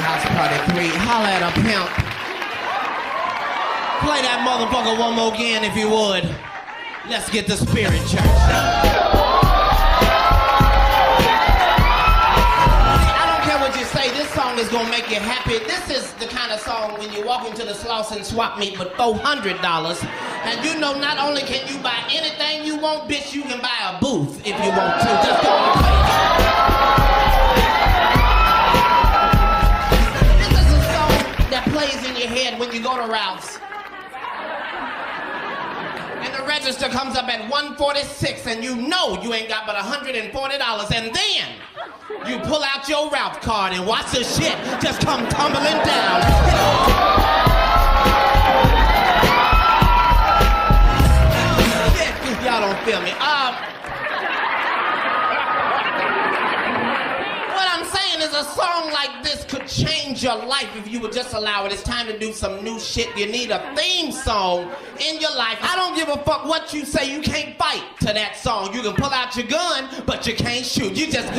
House Party 3. Holla at a pimp. Play that motherfucker one more again if you would. Let's get the spirit, church. I don't care what you say, this song is gonna make you happy. This is the kind of song when you walk into the Slauson swap meet with $400, and you know not only can you buy anything you want, bitch, you can buy a booth if you want to. Just go and play it. This is a song that plays in your head when you go to Ralph's. And the register comes up at $146, and you know you ain't got but $140, and then you pull out your Ralph card and watch the shit just come tumbling down. Y'all don't feel me. What I'm saying is a song like this could change your life if you would just allow it. It's time to do some new shit. You need a theme song in your life. I don't give a fuck what you say. You can't fight to that song. You can pull out your gun, but you can't shoot. You just...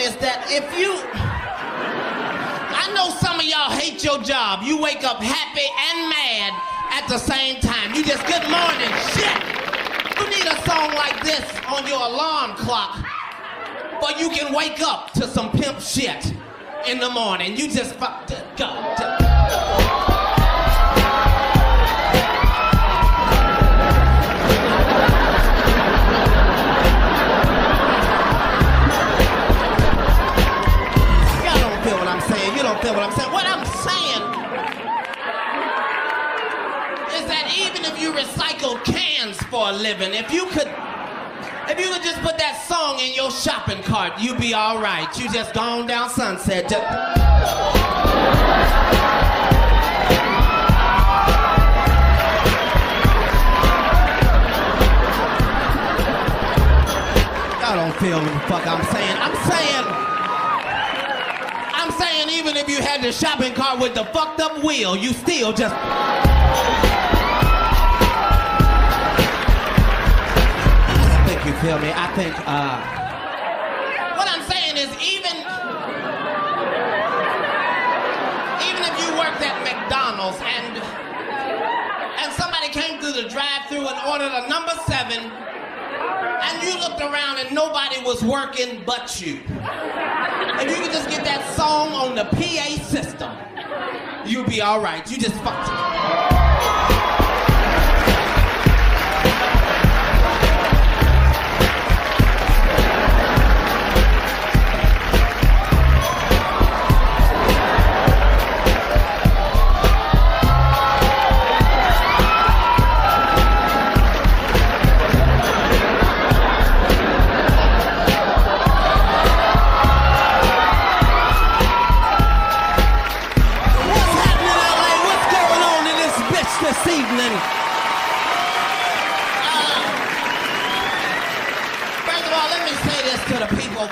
is that if you... I know some of y'all hate your job. You wake up happy and mad at the same time. You just, good morning, shit. You need a song like this on your alarm clock, but you can wake up to some pimp shit in the morning. You just fucked it. Go. Feel what I'm saying? What I'm saying is that even if you recycle cans for a living, if you could just put that song in your shopping cart, you'd be all right. You just gone down Sunset. Y'all don't feel what the fuck I'm saying. I'm saying even if you had the shopping cart with the fucked up wheel, you still just... I think you feel me. I think, what I'm saying is even if you worked at McDonald's and somebody came through the drive-thru and ordered a number 7, and you looked around and nobody was working but you. If you could just get that song on the PA system, you'd be all right. You just fucked it.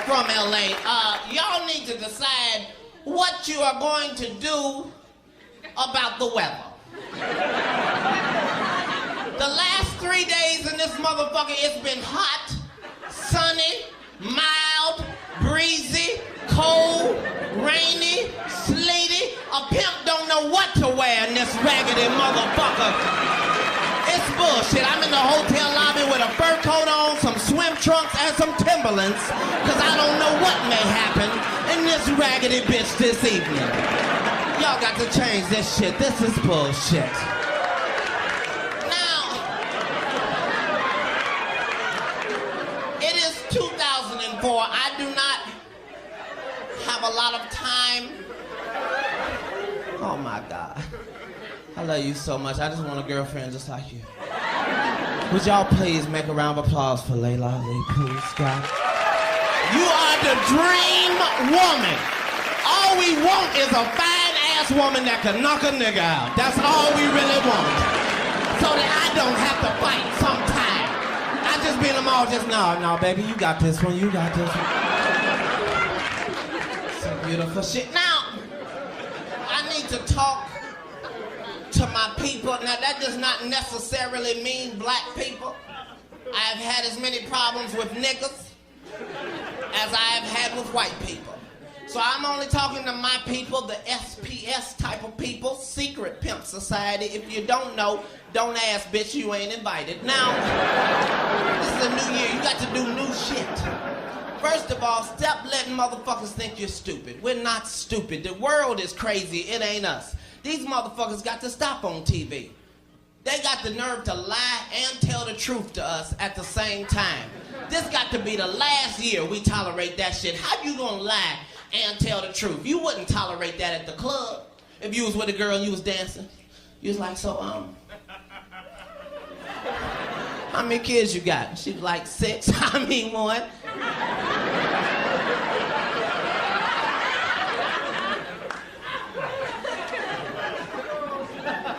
From LA, y'all need to decide what you are going to do about the weather. The last 3 days in this motherfucker, it's been hot, sunny, mild, breezy, cold, rainy, sleety. A pimp don't know what to wear in this raggedy motherfucker. It's bullshit. I'm in the hotel lobby with a fur coat on, some swim trunks, and some Timberlands, because I don't know what may happen in this raggedy bitch this evening. Y'all got to change this shit. This is bullshit. Now, it is 2004. I do not have a lot of time. Oh my God. I love you so much. I just want a girlfriend just like you. Would y'all please make a round of applause for Layla Lee, please, God? You are the dream woman. All we want is a fine-ass woman that can knock a nigga out. That's all we really want. So that I don't have to fight sometime. I just be in them all just, no, baby, you got this one, you got this one. Some beautiful shit. Now, I need to talk to my my people. Now, that does not necessarily mean black people. I've had as many problems with niggas as I have had with white people. So I'm only talking to my people, the SPS type of people, secret pimp society. If you don't know, don't ask, bitch, you ain't invited. Now, this is a new year. You got to do new shit. First of all, stop letting motherfuckers think you're stupid. We're not stupid. The world is crazy. It ain't us. These motherfuckers got to stop on TV. They got the nerve to lie and tell the truth to us at the same time. This got to be the last year we tolerate that shit. How you gonna lie and tell the truth? You wouldn't tolerate that at the club. If you was with a girl and you was dancing, you was like, so, how many kids you got? She was like, 6. I mean, 1.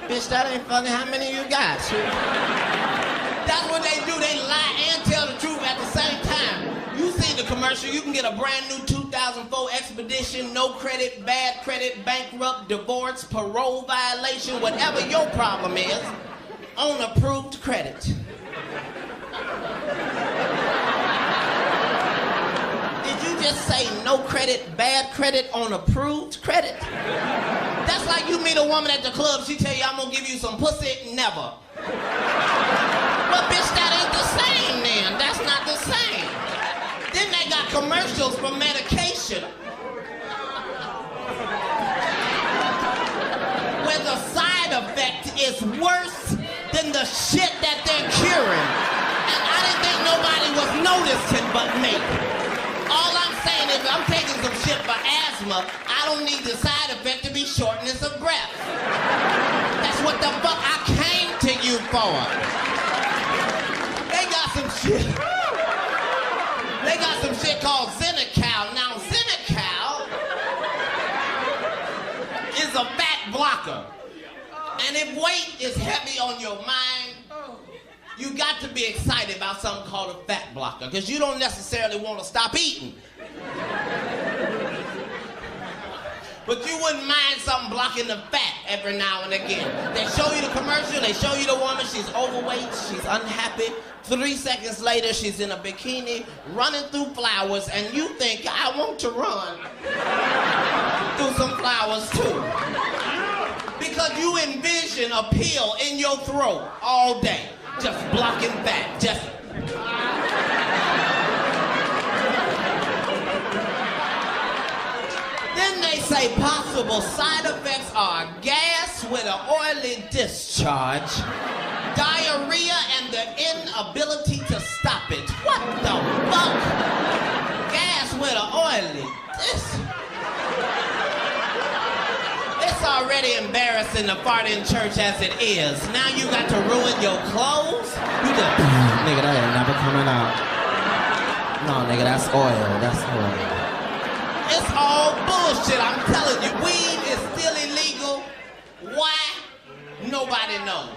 Bitch, that ain't funny. How many you got? That's what they do. They lie and tell the truth at the same time. You seen the commercial. You can get a brand new 2004 Expedition, no credit, bad credit, bankrupt, divorce, parole violation, whatever your problem is, on approved credit. Did you just say no credit, bad credit, on approved credit? That's like you meet a woman at the club, she tell you, I'm gonna give you some pussy, never. But bitch, that ain't the same then. That's not the same. Then they got commercials for medication. Where the side effect is worse than the shit that they're curing. And I didn't think nobody was noticing but me. All I'm saying is I'm taking some shit for asthma. I don't need the side effect to be shortness of breath. That's what the fuck I came to you for. They got some shit. They got some shit called Xenical. Now, Xenical is a fat blocker. And if weight is heavy on your mind, you got to be excited about something called a fat blocker, because you don't necessarily want to stop eating. But you wouldn't mind something blocking the fat every now and again. They show you the commercial, they show you the woman, she's overweight, she's unhappy. 3 seconds later, she's in a bikini, running through flowers, and you think, I want to run through some flowers too. Because you envision a pill in your throat all day. Just blocking fat, just... Then they say possible side effects are gas with an oily discharge, diarrhea, and the inability to stop it. What the fuck? Gas with an oily discharge. It's already embarrassing to fart in church as it is. Now you got to ruin your clothes? You just, nigga, that ain't never coming out. No, nigga, that's oil. That's oil. It's all bullshit, I'm telling you. Weed is still illegal. Why? Nobody knows.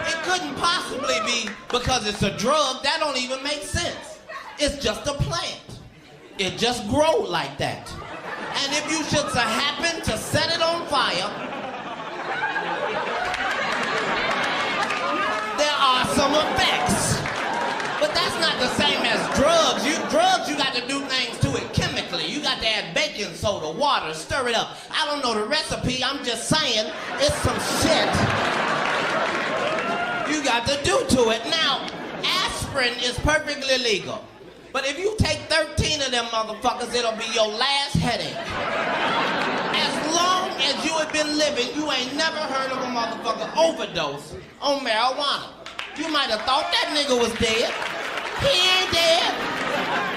It couldn't possibly be because it's a drug. That don't even make sense. It's just a plant. It just grows like that. And if you should happen to set it on fire, there are some effects. But that's not the same as drugs. You got to do things to it chemically. You got to add baking soda, water, stir it up. I don't know the recipe, I'm just saying it's some shit you got to do to it. Now, aspirin is perfectly legal. But if you take 13 of them motherfuckers, it'll be your last headache. As long as you have been living, you ain't never heard of a motherfucker overdose on marijuana. You might have thought that nigga was dead. He ain't dead.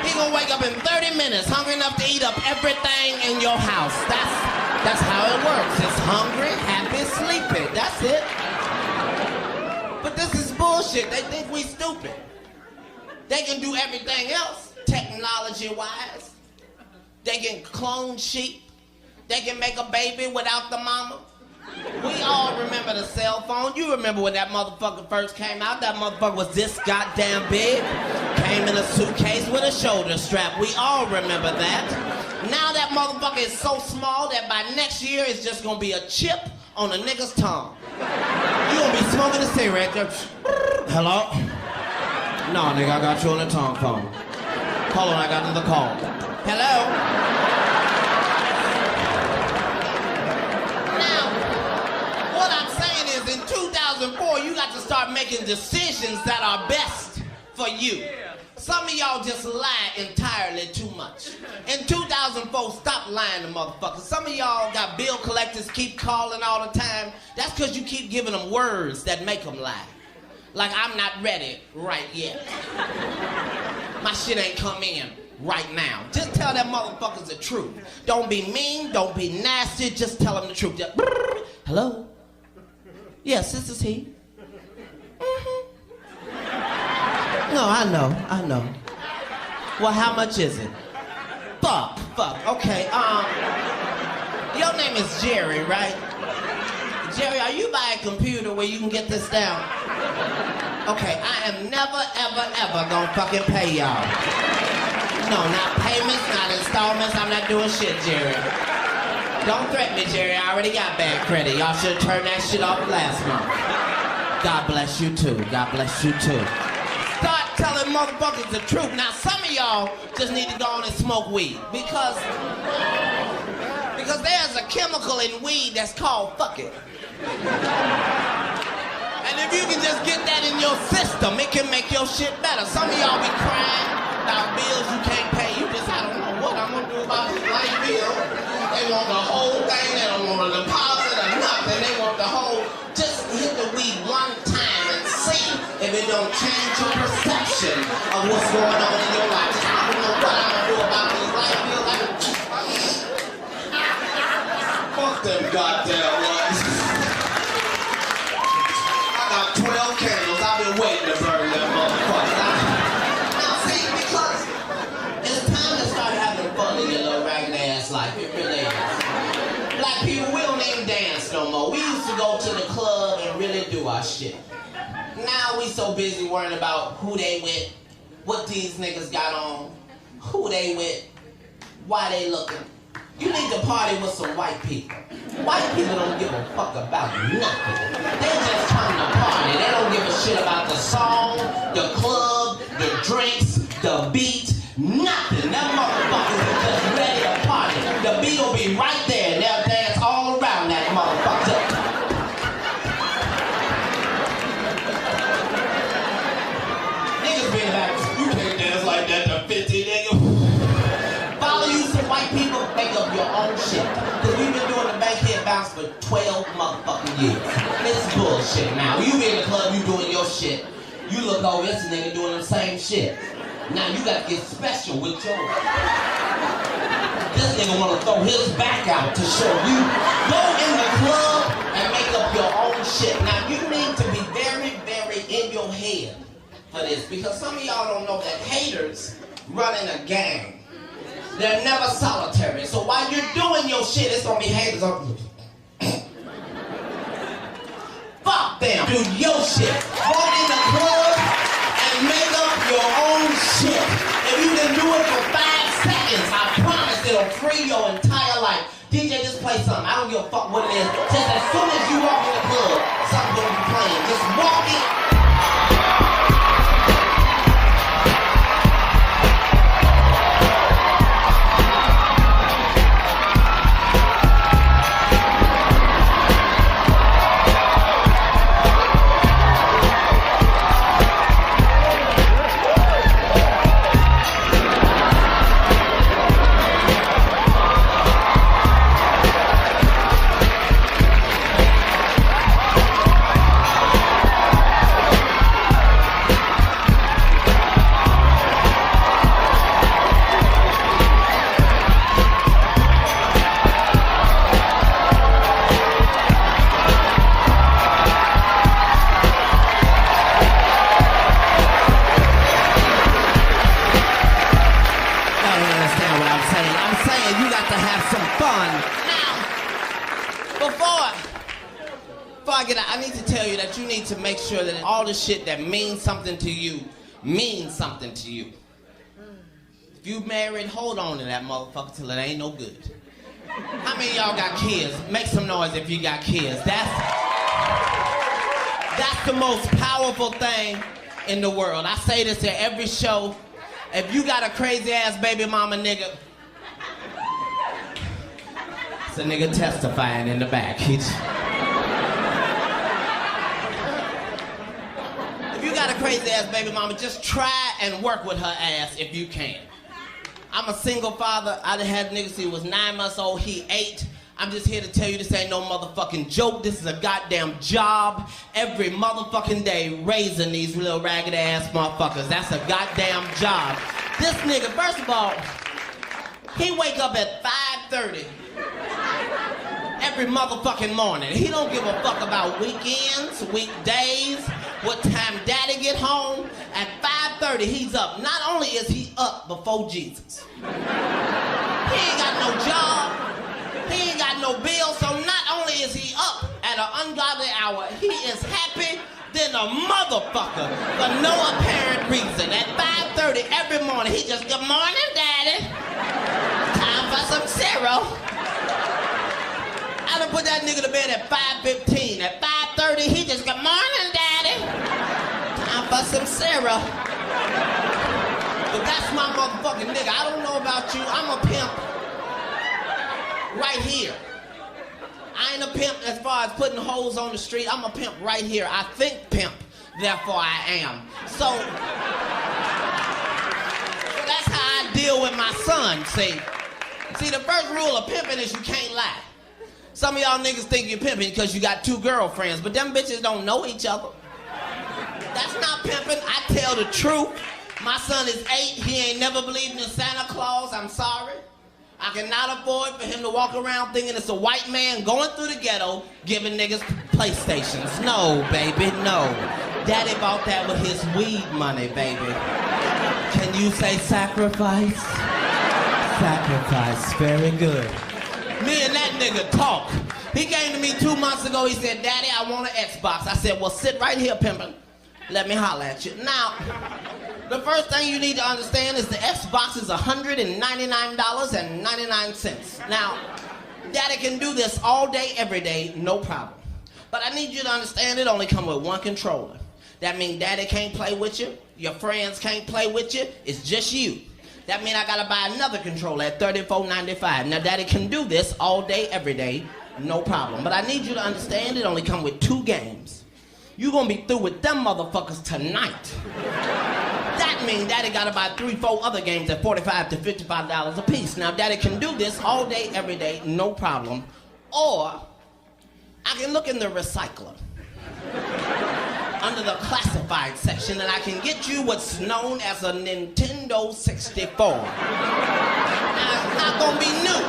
He gonna wake up in 30 minutes, hungry enough to eat up everything in your house. That's how it works. It's hungry, happy, sleepy. That's it. But this is bullshit. They think we stupid. They can do everything else, technology-wise. They can clone sheep. They can make a baby without the mama. We all remember the cell phone. You remember when that motherfucker first came out? That motherfucker was this goddamn big. Came in a suitcase with a shoulder strap. We all remember that. Now that motherfucker is so small that by next year it's just gonna be a chip on a nigga's tongue. You gonna be smoking a cigarette. Hello? No, nigga, I got you on the tongue phone. Hold on, I got another call. Hello? Now, what I'm saying is in 2004, you got to start making decisions that are best for you. Some of y'all just lie entirely too much. In 2004, stop lying to motherfuckers. Some of y'all got bill collectors keep calling all the time. That's because you keep giving them words that make them lie. Like, I'm not ready right yet. My shit ain't come in right now. Just tell them motherfuckers the truth. Don't be mean, don't be nasty, just tell them the truth. Just, hello? Yes, this is he. No, I know. Well, how much is it? Fuck. Okay, your name is Jerry, right? Jerry, are you by a computer where you can get this down? Okay, I am never, ever gonna fucking pay y'all. No, not payments, not installments, I'm not doing shit, Jerry. Don't threaten me, Jerry, I already got bad credit. Y'all should have turned that shit off last month. God bless you too, God bless you too. Start telling motherfuckers the truth. Now, some of y'all just need to go on and smoke weed because there's a chemical in weed that's called fuck it. And if you can just get that in your system, it can make your shit better. Some of y'all be crying about bills you can't pay. You just, I don't know what I'm gonna do about this light bill. They want the whole thing. They don't want a deposit or nothing. They want the whole. Just hit the weed one time and see if it don't change your perception of what's going on in your life. I don't know what I'm gonna do about this light bill. Fuck them goddamn lights. I got 12 candles. I've been waiting to burn them motherfuckers. Now see, because it's time to start having fun in your little ragged ass life. It really is. Black people, we don't even dance no more. We used to go to the club and really do our shit. Now we so busy worrying about who they with, what these niggas got on, who they with, why they looking. You need to party with some white people. White people don't give a fuck about nothing. They just come to party. They don't give a shit about the song, the club, the drinks, the beat, nothing. Them motherfuckers are just ready to party. The beat will be right there and they'll dance all around that motherfucker. Niggas being like, you can't dance like that to 50 niggas. Follow you some white people, make up your own shit. Cause we've been doing the bankhead bounce for 12 motherfucking years. It's bullshit now. You be in the club, you doing your shit. You look over, this nigga doing the same shit. Now you gotta get special with yours. This nigga wanna throw his back out to show you. Go in the club and make up your own shit. Now you need to be very, very in your head for this. Because some of y'all don't know that haters run in a gang. They're never solitary. So while you're doing your shit, it's gonna be haters on. Fuck them. Do your shit. Walk in the club and make up your own shit. If you can do it for 5 seconds, I promise it'll free your entire life. DJ, just play something. I don't give a fuck what it is. Just as soon as you walk in the club, something's gonna be playing. Just walk in. I need to tell you that you need to make sure that all the shit that means something to you means something to you. If you married, hold on to that motherfucker till it ain't no good. How many of y'all got kids? Make some noise if you got kids. That's the most powerful thing in the world. I say this at every show. If you got a crazy ass baby mama nigga, it's a nigga testifying in the back. If you got a crazy ass baby mama, just try and work with her ass if you can. I'm a single father. I done had niggas, he was 9 months old, he 8. I'm just here to tell you this ain't no motherfucking joke. This is a goddamn job. Every motherfucking day raising these little ragged ass motherfuckers. That's a goddamn job. This nigga, first of all, he wake up at 5:30 every motherfucking morning. He don't give a fuck about weekends, weekdays, what time daddy get home. At 5:30 he's up. Not only is he up before Jesus, he ain't got no job. He ain't got no bill, so not only is he up at an ungodly hour, he is happy than a motherfucker for no apparent reason. At 5:30 every morning, he just, good morning, daddy. Time for some cereal. I done put that nigga to bed at 5:15. At 5:30, he just, good morning, daddy. Time for some cereal. But that's my motherfucking nigga. I don't know about you, I'm a pimp. Right here. I ain't a pimp as far as putting hoes on the street. I'm a pimp right here. I think pimp, therefore I am. So that's how I deal with my son, see. See, the first rule of pimping is you can't lie. Some of y'all niggas think you're pimping because you got 2 girlfriends, but them bitches don't know each other. That's not pimping. I tell the truth. My son is 8. He ain't never believed in Santa Claus. I'm sorry. I cannot afford for him to walk around thinking it's a white man going through the ghetto giving niggas PlayStations. No, baby, no. Daddy bought that with his weed money, baby. Can you say sacrifice? Sacrifice, very good. Me and that nigga talk. He came to me 2 months ago, he said, Daddy, I want an Xbox. I said, well, sit right here, pimpin'. Let me holler at you. Now, the first thing you need to understand is the Xbox is $199.99. Now, Daddy can do this all day, every day, no problem. But I need you to understand it only come with 1 controller. That means Daddy can't play with you, your friends can't play with you, it's just you. That means I gotta buy another controller at $34.95. Now, Daddy can do this all day, every day, no problem. But I need you to understand it only come with 2 games. You gonna be through with them motherfuckers tonight. That means Daddy gotta buy 3, 4 other games at $45 to $55 a piece. Now, Daddy can do this all day, every day, no problem. Or, I can look in the recycler under the classified section and I can get you what's known as a Nintendo 64. Now, it's not gonna be new.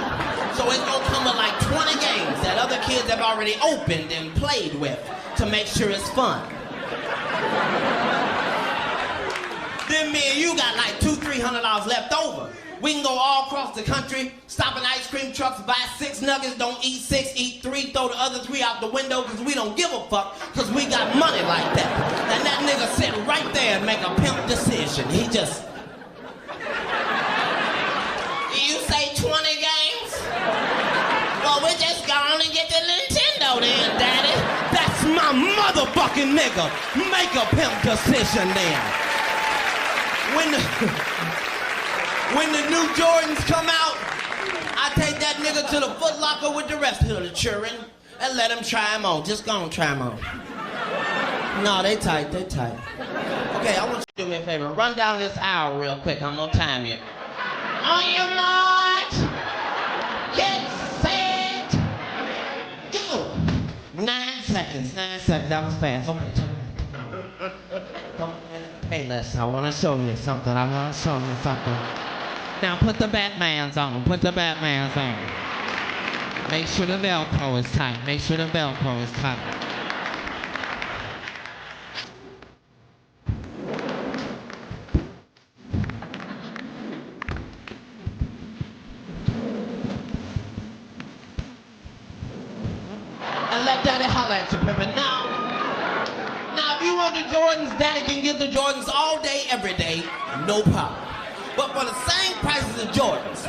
So it's gonna come with like 20 games that other kids have already opened and played with to make sure it's fun. Then me and you got like $200-300 left over. We can go all across the country, stop in ice cream trucks, buy 6 nuggets, don't eat 6, eat 3, throw the other 3 out the window because we don't give a fuck because we got money like that. And that nigga sit right there and make a pimp decision. He just... You say 20 games? Well, we just gonna get the Nintendo then, Daddy. That's my motherfucking nigga. Make a pimp decision then. When the new Jordans come out, I take that nigga to the Foot Locker with the rest of the children and let him try them on. Just go and try them on. No, they tight, they tight. Okay, I want you to do me a favor. Run down this aisle real quick. I have no time yet. On your march, get set, go. 9 seconds, 9 seconds. That was fast. Okay, come on. Hey, listen, I want to show you something. Now put the Batmans on. Put the Batmans on. Make sure the Velcro is tight. Make sure the Velcro is tight. And let Daddy holler at you, Pippin. Now, if you want the Jordans, Daddy can get the Jordans all day, every day, no problem. But for the same price as the Jordans,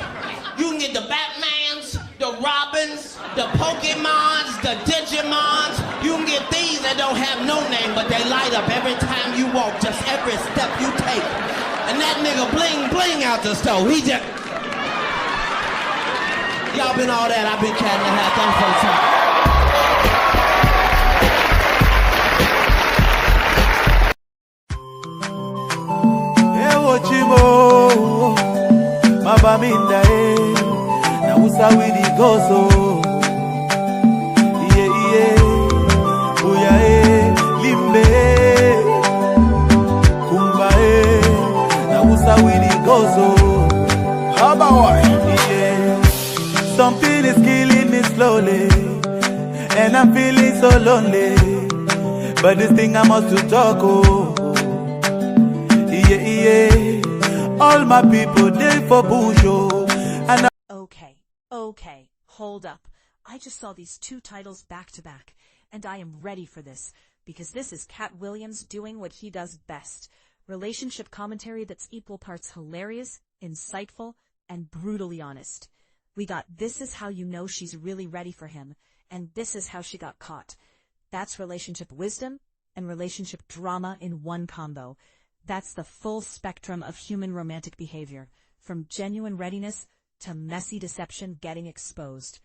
you can get the Batmans, the the Robins, the Pokemons, the Digimons. You can get these that don't have no name, but they light up every time you walk, just every step you take. And that nigga bling bling out the store. He just... Y'all been all that, I've been Katt in the Hat. Thanks for the time. Chimo mabaminda na usawidi gozo iye uya limbe kumba na usawidi gozo habawa iye. Something is killing me slowly and I'm feeling so lonely, but this thing I must to talk all my people they for bush and Okay, hold up. I just saw these two titles back to back, and I am ready for this, because this is Katt Williams doing what he does best. Relationship commentary that's equal parts hilarious, insightful, and brutally honest. We got This Is How You Know She's Really Ready for Him, and This Is How She Got Caught. That's relationship wisdom and relationship drama in one combo. That's the full spectrum of human romantic behavior, from genuine readiness to messy deception getting exposed.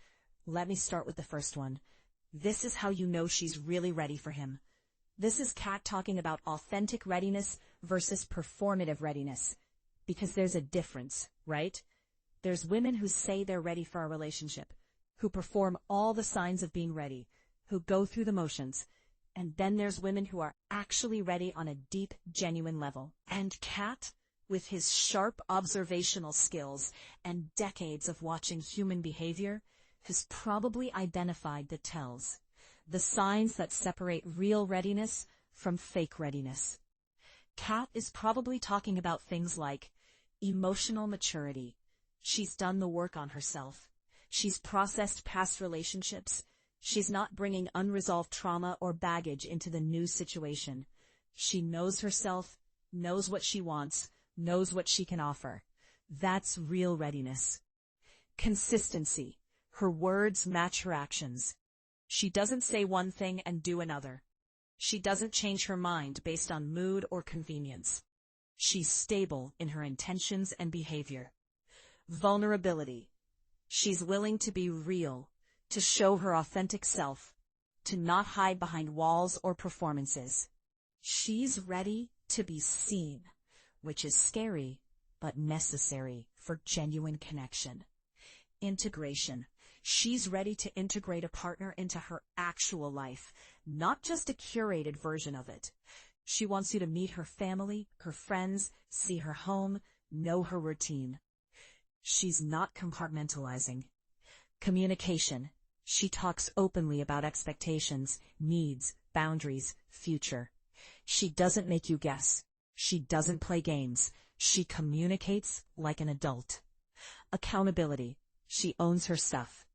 Let me start with the first one. This is how you know she's really ready for him. This is Katt talking about authentic readiness versus performative readiness. Because there's a difference, right? There's women who say they're ready for a relationship, who perform all the signs of being ready, who go through the motions. And then there's women who are actually ready on a deep, genuine level. And Katt, with his sharp observational skills and decades of watching human behavior, has probably identified the tells, the signs that separate real readiness from fake readiness. Katt is probably talking about things like emotional maturity. She's done the work on herself. She's processed past relationships. She's not bringing unresolved trauma or baggage into the new situation. She knows herself, knows what she wants, knows what she can offer. That's real readiness. Consistency. Her words match her actions. She doesn't say one thing and do another. She doesn't change her mind based on mood or convenience. She's stable in her intentions and behavior. Vulnerability. She's willing to be real, to show her authentic self, to not hide behind walls or performances. She's ready to be seen, which is scary but necessary for genuine connection. Integration. She's ready to integrate a partner into her actual life, not just a curated version of it. She wants you to meet her family, her friends, see her home, know her routine. She's not compartmentalizing. Communication. She talks openly about expectations, needs, boundaries, future. She doesn't make you guess. She doesn't play games. She communicates like an adult. Accountability. She owns her stuff.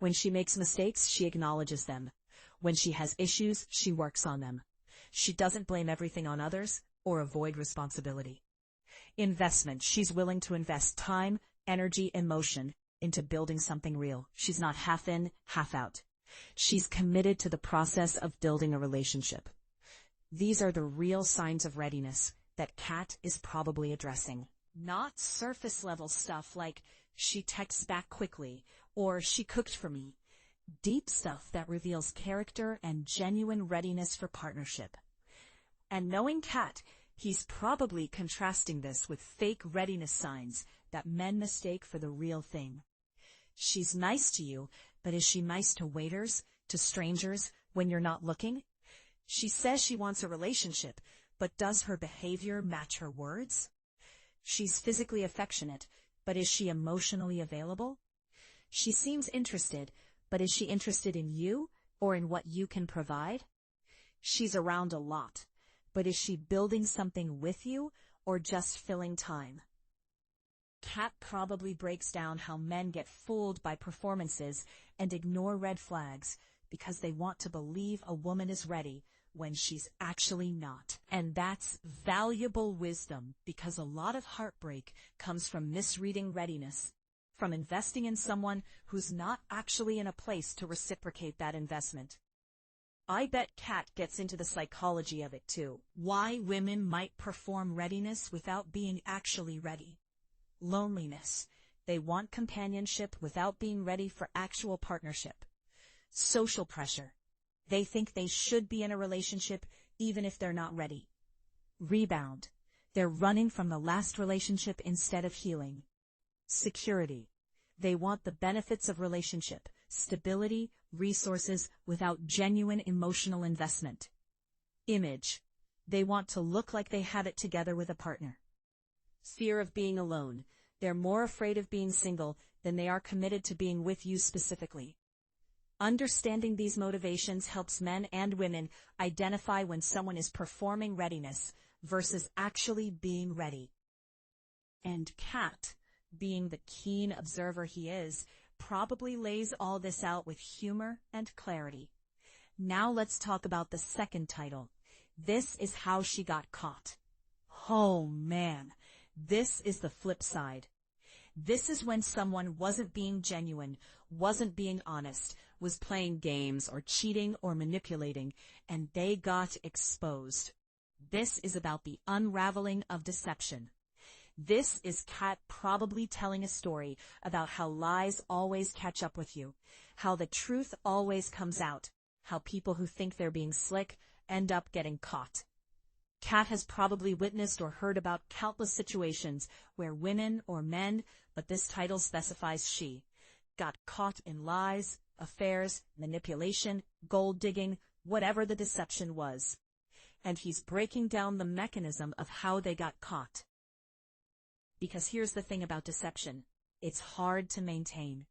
When she makes mistakes, she acknowledges them. When she has issues, she works on them. She doesn't blame everything on others or avoid responsibility. Investment. She's willing to invest time, energy, emotion into building something real. She's not half in, half out. She's committed to the process of building a relationship. These are the real signs of readiness that Katt is probably addressing. Not surface-level stuff like, she texts back quickly, or she cooked for me. Deep stuff that reveals character and genuine readiness for partnership. And knowing Katt, he's probably contrasting this with fake readiness signs that men mistake for the real thing. She's nice to you, but is she nice to waiters, to strangers, when you're not looking? She says she wants a relationship, but does her behavior match her words? She's physically affectionate, but is she emotionally available? She seems interested, but is she interested in you or in what you can provide? She's around a lot, but is she building something with you or just filling time? Katt probably breaks down how men get fooled by performances and ignore red flags because they want to believe a woman is ready when she's actually not. And that's valuable wisdom, because a lot of heartbreak comes from misreading readiness, from investing in someone who's not actually in a place to reciprocate that investment. I bet Katt gets into the psychology of it too. Why women might perform readiness without being actually ready. Loneliness. They want companionship without being ready for actual partnership. Social pressure. They think they should be in a relationship even if they're not ready. Rebound. They're running from the last relationship instead of healing. Security. They want the benefits of relationship, stability, resources without genuine emotional investment. Image. They want to look like they have it together with a partner. Fear of being alone. They're more afraid of being single than they are committed to being with you specifically. Understanding these motivations helps men and women identify when someone is performing readiness versus actually being ready. And Katt, being the keen observer he is, probably lays all this out with humor and clarity. Now let's talk about the second title. This is how she got caught. Oh man, this is the flip side. This is when someone wasn't being genuine, wasn't being honest, was playing games or cheating or manipulating, and they got exposed. This is about the unraveling of deception. This is Katt probably telling a story about how lies always catch up with you, how the truth always comes out, how people who think they're being slick end up getting caught. Katt has probably witnessed or heard about countless situations where women or men, but this title specifies she, got caught in lies, affairs, manipulation, gold digging, whatever the deception was. And he's breaking down the mechanism of how they got caught. Because here's the thing about deception. It's hard to maintain.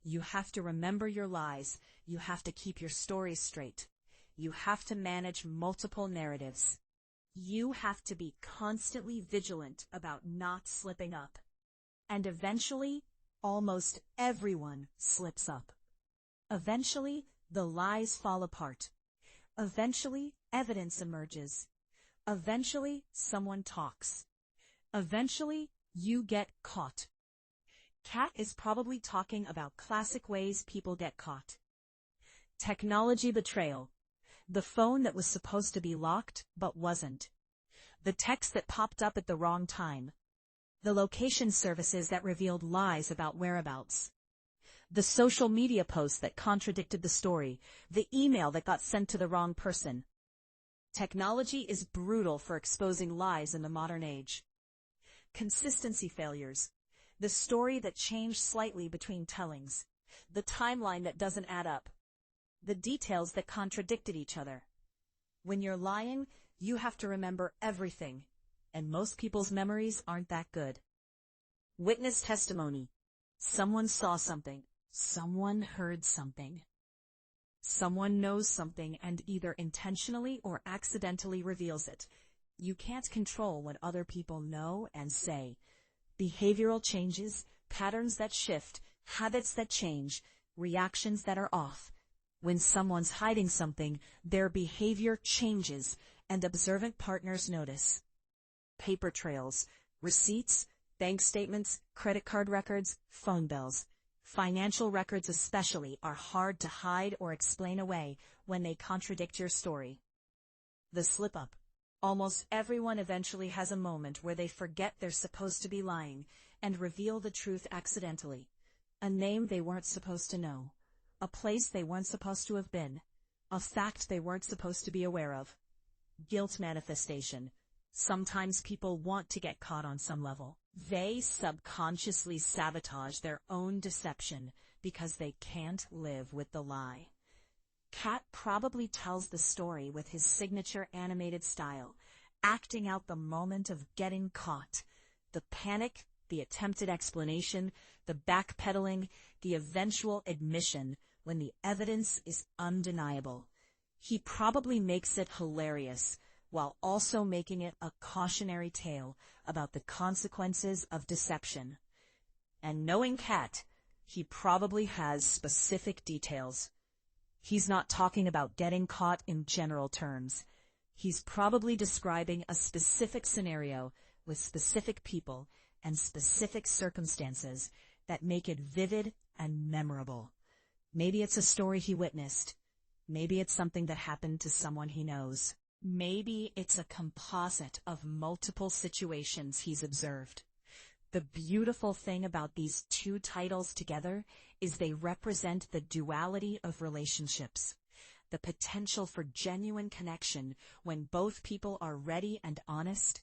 You have to remember your lies. You have to keep your stories straight. You have to manage multiple narratives. You have to be constantly vigilant about not slipping up. And eventually, almost everyone slips up. Eventually, the lies fall apart. Eventually, evidence emerges. Eventually, someone talks. Eventually, you get caught. Katt is probably talking about classic ways people get caught. Technology betrayal. The phone that was supposed to be locked but wasn't. The text that popped up at the wrong time. The location services that revealed lies about whereabouts. The social media post that contradicted the story. The email that got sent to the wrong person. Technology is brutal for exposing lies in the modern age. Consistency failures. The story that changed slightly between tellings. The timeline that doesn't add up. The details that contradicted each other. When you're lying, you have to remember everything, and most people's memories aren't that good. Witness testimony. Someone saw something. Someone heard something. Someone knows something and either intentionally or accidentally reveals it. You can't control what other people know and say. Behavioral changes, patterns that shift, habits that change, reactions that are off. When someone's hiding something, their behavior changes, and observant partners notice. Paper trails, receipts, bank statements, credit card records, phone bills. Financial records especially are hard to hide or explain away when they contradict your story. The slip-up. Almost everyone eventually has a moment where they forget they're supposed to be lying and reveal the truth accidentally. A name they weren't supposed to know. A place they weren't supposed to have been. A fact they weren't supposed to be aware of. Guilt manifestation. Sometimes people want to get caught on some level. They subconsciously sabotage their own deception because they can't live with the lie. Katt probably tells the story with his signature animated style, acting out the moment of getting caught. The panic, the attempted explanation, the backpedaling, the eventual admission when the evidence is undeniable. He probably makes it hilarious, while also making it a cautionary tale about the consequences of deception. And knowing Katt, he probably has specific details. He's not talking about getting caught in general terms. He's probably describing a specific scenario with specific people and specific circumstances that make it vivid and memorable. Maybe it's a story he witnessed. Maybe it's something that happened to someone he knows. Maybe it's a composite of multiple situations he's observed. The beautiful thing about these two titles together is they represent the duality of relationships, the potential for genuine connection when both people are ready and honest,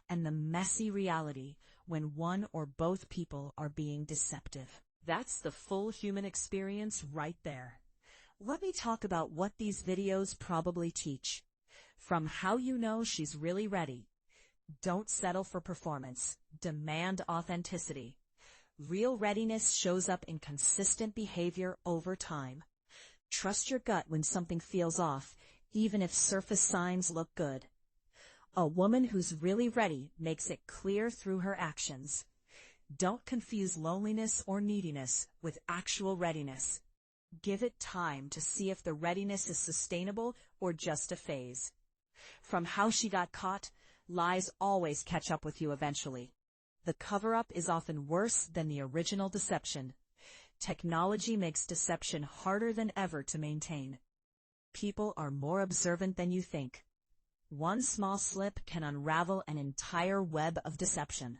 and the messy reality when one or both people are being deceptive. That's the full human experience right there. Let me talk about what these videos probably teach. From how you know she's really ready. Don't settle for performance. Demand authenticity. Real readiness shows up in consistent behavior over time. Trust your gut when something feels off, even if surface signs look good. A woman who's really ready makes it clear through her actions. Don't confuse loneliness or neediness with actual readiness. Give it time to see if the readiness is sustainable or just a phase. From how she got caught, lies always catch up with you eventually. The cover-up is often worse than the original deception. Technology makes deception harder than ever to maintain. People are more observant than you think. One small slip can unravel an entire web of deception.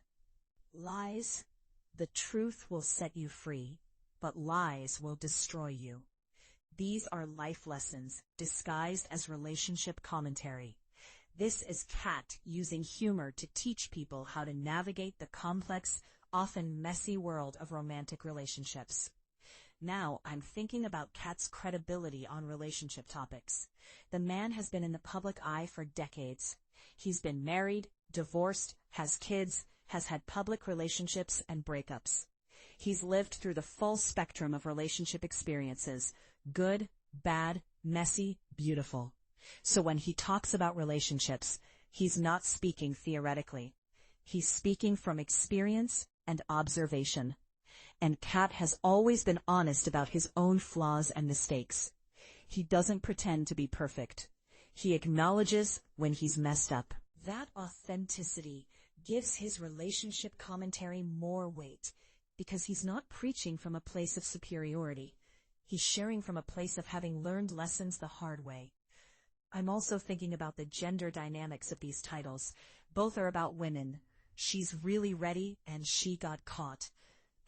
Lies. The truth will set you free, but lies will destroy you. These are life lessons disguised as relationship commentary. This is Katt using humor to teach people how to navigate the complex, often messy world of romantic relationships. Now, I'm thinking about Katt's credibility on relationship topics. The man has been in the public eye for decades. He's been married, divorced, has kids, has had public relationships and breakups. He's lived through the full spectrum of relationship experiences, good, bad, messy, beautiful. So when he talks about relationships, he's not speaking theoretically. He's speaking from experience and observation. And Katt has always been honest about his own flaws and mistakes. He doesn't pretend to be perfect. He acknowledges when he's messed up. That authenticity gives his relationship commentary more weight, because he's not preaching from a place of superiority. He's sharing from a place of having learned lessons the hard way. I'm also thinking about the gender dynamics of these titles. Both are about women. She's really ready and she got caught.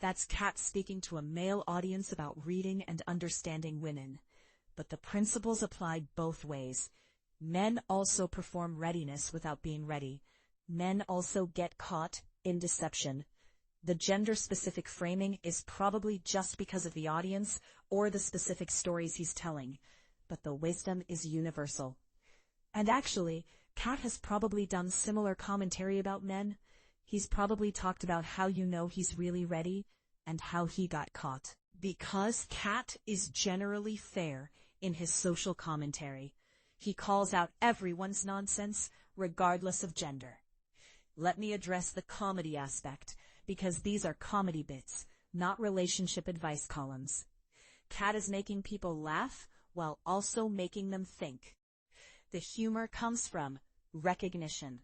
That's Katt speaking to a male audience about reading and understanding women. But the principles apply both ways. Men also perform readiness without being ready. Men also get caught in deception. The gender-specific framing is probably just because of the audience or the specific stories he's telling. But the wisdom is universal. And actually, Katt has probably done similar commentary about men. He's probably talked about how you know he's really ready and how he got caught. Because Katt is generally fair in his social commentary. He calls out everyone's nonsense, regardless of gender. Let me address the comedy aspect, because these are comedy bits, not relationship advice columns. Katt is making people laugh while also making them think. The humor comes from recognition.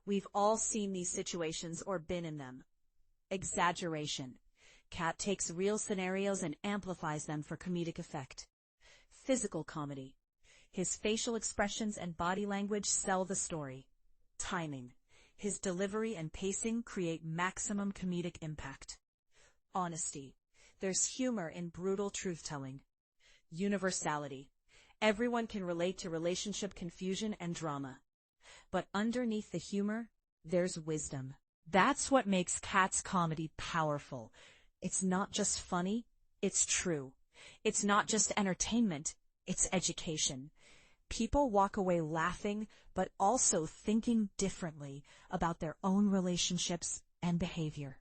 We've all seen these situations or been in them. Exaggeration. Katt takes real scenarios and amplifies them for comedic effect. Physical comedy. His facial expressions and body language sell the story. Timing. His delivery and pacing create maximum comedic impact. Honesty. There's humor in brutal truth-telling. Universality. Everyone can relate to relationship confusion and drama. But underneath the humor, there's wisdom. That's what makes Katt's comedy powerful. It's not just funny, it's true. It's not just entertainment, it's education. People walk away laughing, but also thinking differently about their own relationships and behavior.